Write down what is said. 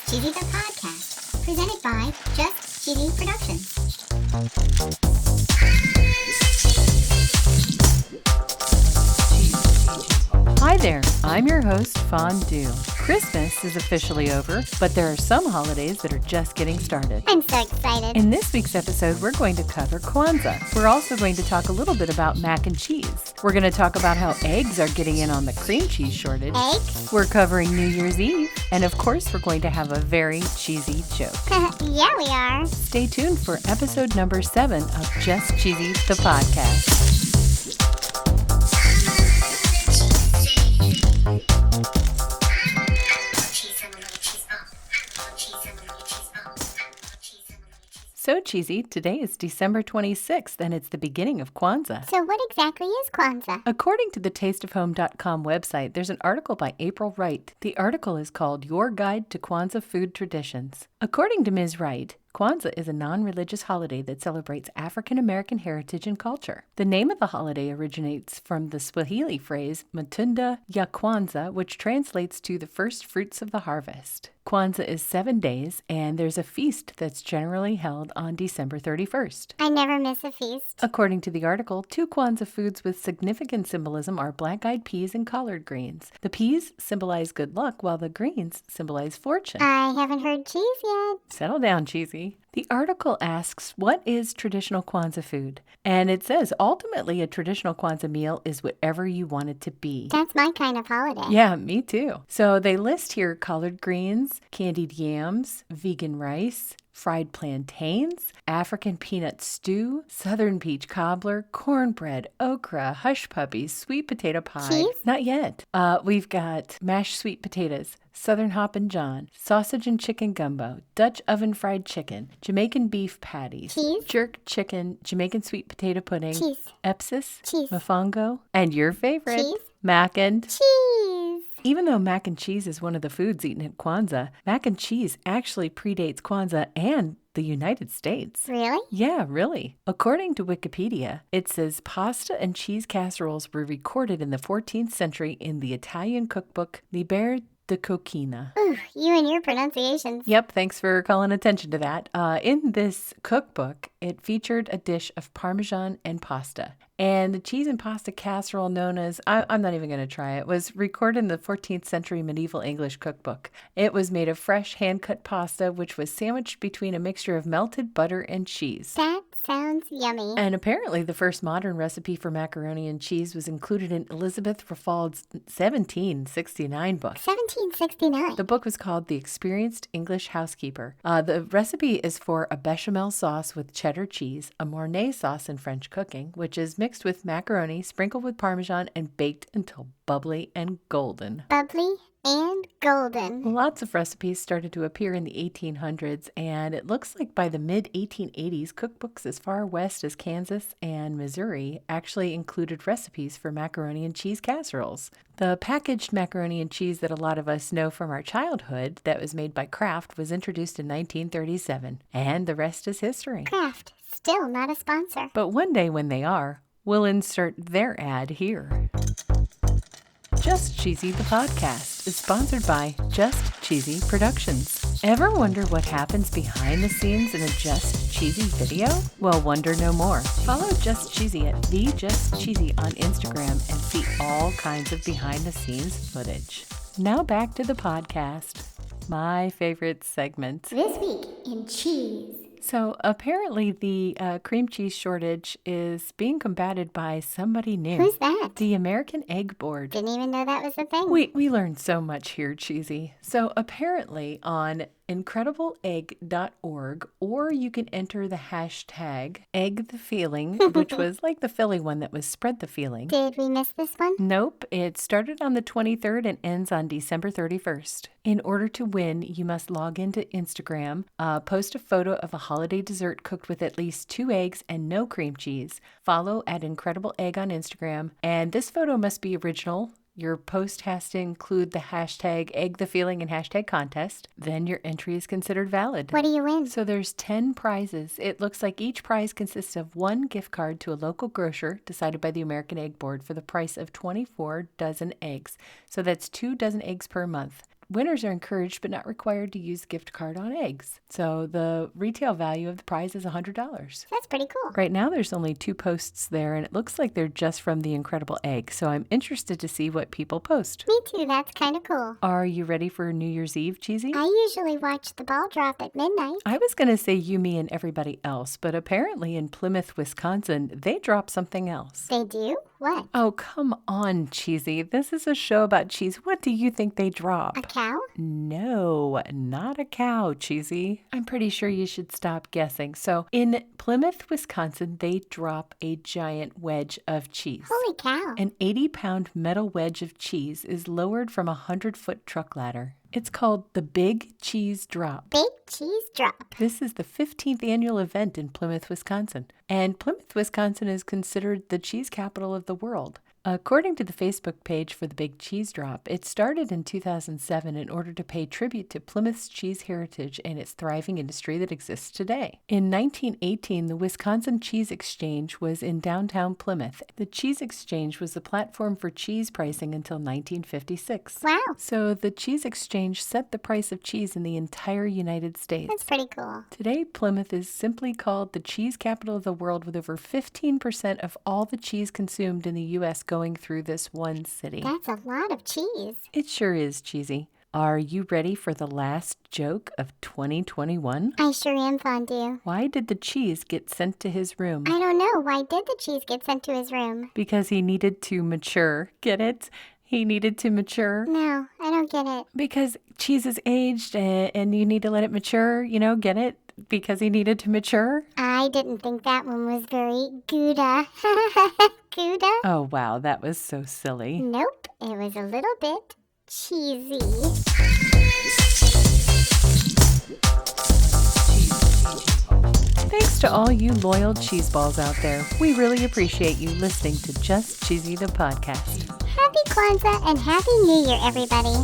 Cheesy the Podcast, presented by Just Cheesy Productions. Hi there, I'm your host, Fondue. Christmas is officially over, but there are some holidays that are just getting started. I'm so excited. In this week's episode, we're going to cover Kwanzaa. We're also going to talk a little bit about mac and cheese. We're going to talk about how eggs are getting in on the cream cheese shortage. Eggs? We're covering New Year's Eve. And of course, we're going to have a very cheesy joke. Yeah, we are. Stay tuned for episode number 7 of Just Cheesy, the podcast. So cheesy, today is December 26th and it's the beginning of Kwanzaa. So what exactly is Kwanzaa? According to the tasteofhome.com website, there's an article by April Wright. The article is called Your Guide to Kwanzaa Food Traditions. According to Ms. Wright, Kwanzaa is a non-religious holiday that celebrates African American heritage and culture. The name of the holiday originates from the Swahili phrase Matunda ya Kwanzaa, which translates to the first fruits of the harvest. Kwanzaa is 7 days, and there's a feast that's generally held on December 31st. I never miss a feast. According to the article, 2 Kwanzaa foods with significant symbolism are black-eyed peas and collard greens. The peas symbolize good luck, while the greens symbolize fortune. I haven't heard cheese yet. Settle down, cheesy. The article asks, what is traditional Kwanzaa food? And it says, ultimately, a traditional Kwanzaa meal is whatever you want it to be. That's my kind of holiday. Yeah, me too. So they list here collard greens, candied yams, vegan rice, fried plantains, African peanut stew, southern peach cobbler, cornbread, okra, hush puppies, sweet potato pie. Cheese? Not yet. We've got mashed sweet potatoes, Southern Hoppin' John, sausage and chicken gumbo, Dutch oven fried chicken, Jamaican beef patties, Cheese? jerk chicken, Jamaican sweet potato pudding, Cheese. epsis, Cheese. mofongo, and your favorite, Cheese? mac and Cheese. Even though mac and cheese is one of the foods eaten at Kwanzaa, mac and cheese actually predates Kwanzaa and the United States. Really? Yeah, really. According to Wikipedia, it says pasta and cheese casseroles were recorded in the 14th century in the Italian cookbook Liber de Coquina. Ooh, you and your pronunciations. Yep, thanks for calling attention to that. In this cookbook, it featured a dish of Parmesan and pasta. And the cheese and pasta casserole known as, I'm not even going to try it, was recorded in the 14th century medieval English cookbook. It was made of fresh hand-cut pasta, which was sandwiched between a mixture of melted butter and cheese. That sounds yummy. And apparently the first modern recipe for macaroni and cheese was included in Elizabeth Raffald's 1769 book. 1769. The book was called The Experienced English Housekeeper. The recipe is for a bechamel sauce with cheddar cheese, a Mornay sauce in French cooking, which is mixed with macaroni, sprinkled with Parmesan, and baked until bubbly and golden. Bubbly and golden. Lots of recipes started to appear in the 1800s, and it looks like by the mid-1880s, cookbooks as far west as Kansas and Missouri actually included recipes for macaroni and cheese casseroles. The packaged macaroni and cheese that a lot of us know from our childhood that was made by Kraft was introduced in 1937, and the rest is history. Kraft, still not a sponsor. But one day when they are, we'll insert their ad here. Just Cheesy the Podcast is sponsored by Just Cheesy Productions. Ever wonder what happens behind the scenes in a Just Cheesy video? Well, wonder no more. Follow Just Cheesy at @TheJustCheesy on Instagram and see all kinds of behind the scenes footage. Now back to the podcast. My favorite segment. This week in cheese. So apparently the cream cheese shortage is being combated by somebody new. Who's that? The American Egg Board. Didn't even know that was a thing. We learned so much here, Cheesy. So apparently on incredibleegg.org, or you can enter the hashtag #EggTheFeeling, which was like the Philly one that was spread the feeling. Did we miss this one? Nope, it started on the 23rd and ends on December 31st. In order to win, you must log into Instagram, post a photo of a holiday dessert cooked with at least 2 eggs and no cream cheese, follow @IncredibleEgg on Instagram, and this photo must be original. Your post has to include the hashtag #EggTheFeeling and hashtag contest. Then your entry is considered valid. What do you win? So there's 10 prizes. It looks like each prize consists of 1 gift card to a local grocer decided by the American Egg Board for the price of 24 dozen eggs. So that's 2 dozen eggs per month. Winners are encouraged but not required to use gift card on eggs. So the retail value of the prize is $100. That's pretty cool. Right now there's only 2 posts there, and it looks like they're just from the incredible egg. So I'm interested to see what people post. Me too, that's kind of cool. Are you ready for New Year's Eve, Cheesy? I usually watch the ball drop at midnight. I was going to say you, me, and everybody else, but apparently in Plymouth, Wisconsin, they drop something else. They do? What? Oh, come on, Cheesy. This is a show about cheese. What do you think they drop? A cow? No, not a cow, Cheesy. I'm pretty sure you should stop guessing. So in Plymouth, Wisconsin, they drop a giant wedge of cheese. Holy cow. An 80-pound metal wedge of cheese is lowered from a 100-foot truck ladder. It's called the Big Cheese Drop. Big cheese drop. This is the 15th annual event in Plymouth, Wisconsin. And Plymouth, Wisconsin is considered the cheese capital of the world. According to the Facebook page for the Big Cheese Drop, it started in 2007 in order to pay tribute to Plymouth's cheese heritage and its thriving industry that exists today. In 1918, the Wisconsin Cheese Exchange was in downtown Plymouth. The Cheese Exchange was the platform for cheese pricing until 1956. Wow. So the Cheese Exchange set the price of cheese in the entire United States. That's pretty cool. Today, Plymouth is simply called the cheese capital of the world, with over 15% of all the cheese consumed in the U.S. going through this one city. That's a lot of cheese. It sure is, Cheesy. Are you ready for the last joke of 2021? I sure am, Fondue. Why did the cheese get sent to his room? I don't know. Why did the cheese get sent to his room? Because he needed to mature. Get it? He needed to mature. No, I don't get it. Because cheese is aged and you need to let it mature, get it? Because he needed to mature? I didn't think that one was very Gouda. Gouda? Oh, wow, that was so silly. Nope, it was a little bit cheesy. Thanks to all you loyal cheese balls out there. We really appreciate you listening to Just Cheesy the podcast. Happy Kwanzaa and Happy New Year, everybody.